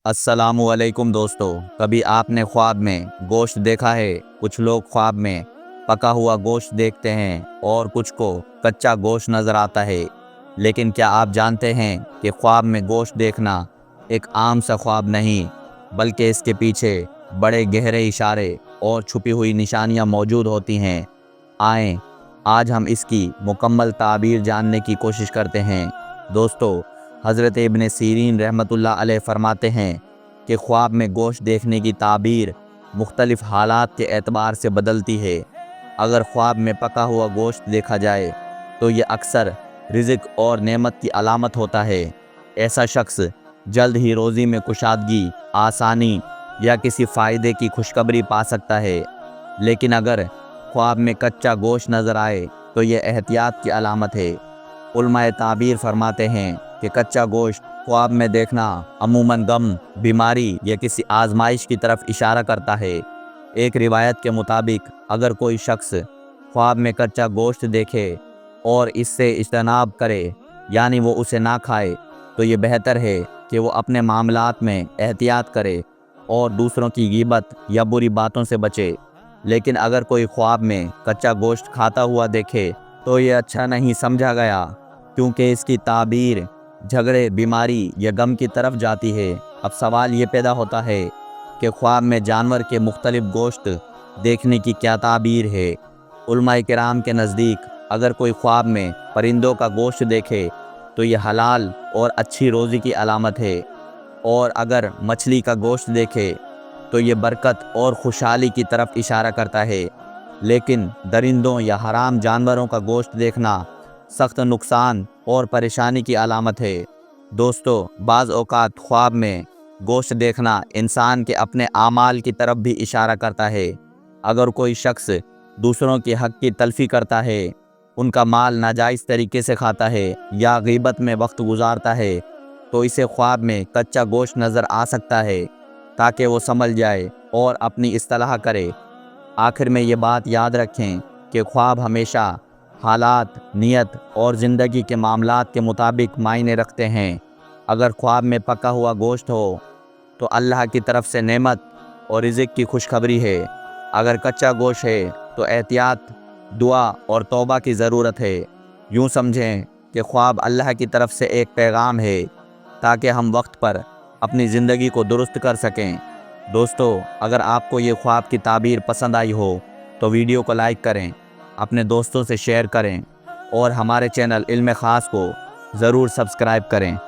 अस्सलामुअलैकुम दोस्तों, कभी आपने ख्वाब में गोश्त देखा है? कुछ लोग ख्वाब में पका हुआ गोश्त देखते हैं और कुछ को कच्चा गोश्त नज़र आता है। लेकिन क्या आप जानते हैं कि ख्वाब में गोश्त देखना एक आम सा ख्वाब नहीं, बल्कि इसके पीछे बड़े गहरे इशारे और छुपी हुई निशानियां मौजूद होती हैं। आएं, आज हम इसकी मुकम्मल ताबीर जानने की कोशिश करते हैं। दोस्तों, हज़रत इब्न सीरीन रहमतुल्लाह अलैह फरमाते हैं कि ख्वाब में गोश्त देखने की ताबीर मुख्तलिफ़ हालात के एतबार से बदलती है। अगर ख्वाब में पका हुआ गोश्त देखा जाए तो ये अक्सर रिज़्क और नेमत की अलामत होता है। ऐसा शख्स जल्द ही रोज़ी में कुशादगी, आसानी या किसी फ़ायदे की खुशखबरी पा सकता है। लेकिन अगर ख्वाब में कच्चा गोश्त नज़र आए तो ये एहतियात की अलामत है। उलमाए ताबीर फरमाते हैं कि कच्चा गोश्त ख्वाब में देखना अमूमन गम, बीमारी या किसी आजमाइश की तरफ इशारा करता है। एक रिवायत के मुताबिक अगर कोई शख्स ख्वाब में कच्चा गोश्त देखे और इससे इज्तनाब करे, यानी वो उसे ना खाए, तो ये बेहतर है कि वो अपने मामलात में एहतियात करे और दूसरों की गीबत या बुरी बातों से बचे। लेकिन अगर कोई ख्वाब में कच्चा गोश्त खाता हुआ देखे तो ये अच्छा नहीं समझा गया, क्योंकि इसकी ताबीर झगड़े, बीमारी या गम की तरफ जाती है। अब सवाल ये पैदा होता है कि ख्वाब में जानवर के मुख्तलिफ गोश्त देखने की क्या ताबीर है। उलमाए किराम के नज़दीक अगर कोई ख्वाब में परिंदों का गोश्त देखे तो ये हलाल और अच्छी रोज़ी की अलामत है, और अगर मछली का गोश्त देखे तो ये बरकत और खुशहाली की तरफ इशारा करता है। लेकिन दरिंदों या हराम जानवरों का गोश्त देखना सख्त नुकसान और परेशानी की अलामत है। दोस्तों, बाज़ औक़ात ख्वाब में गोश्त देखना इंसान के अपने आमाल की तरफ भी इशारा करता है। अगर कोई शख्स दूसरों के हक़ की तलफ़ी करता है, उनका माल नाजायज़ तरीके से खाता है या ग़ीबत में वक्त गुजारता है, तो इसे ख्वाब में कच्चा गोश्त नज़र आ सकता है, ताकि वो समझ जाए और अपनी इस्लाह करे। आखिर में ये बात याद रखें कि ख्वाब हमेशा हालात, नियत और ज़िंदगी के मामलात के मुताबिक मायने रखते हैं। अगर ख्वाब में पका हुआ गोश्त हो तो अल्लाह की तरफ से नेमत और रिज़्क की खुशखबरी है। अगर कच्चा गोश्त है तो एहतियात, दुआ और तौबा की ज़रूरत है। यूँ समझें कि ख्वाब अल्लाह की तरफ से एक पैगाम है, ताकि हम वक्त पर अपनी ज़िंदगी को दुरुस्त कर सकें। दोस्तों, अगर आपको ये ख्वाब की ताबीर पसंद आई हो तो वीडियो को लाइक करें, अपने दोस्तों से शेयर करें और हमारे चैनल इल्म ख़ास को ज़रूर सब्सक्राइब करें।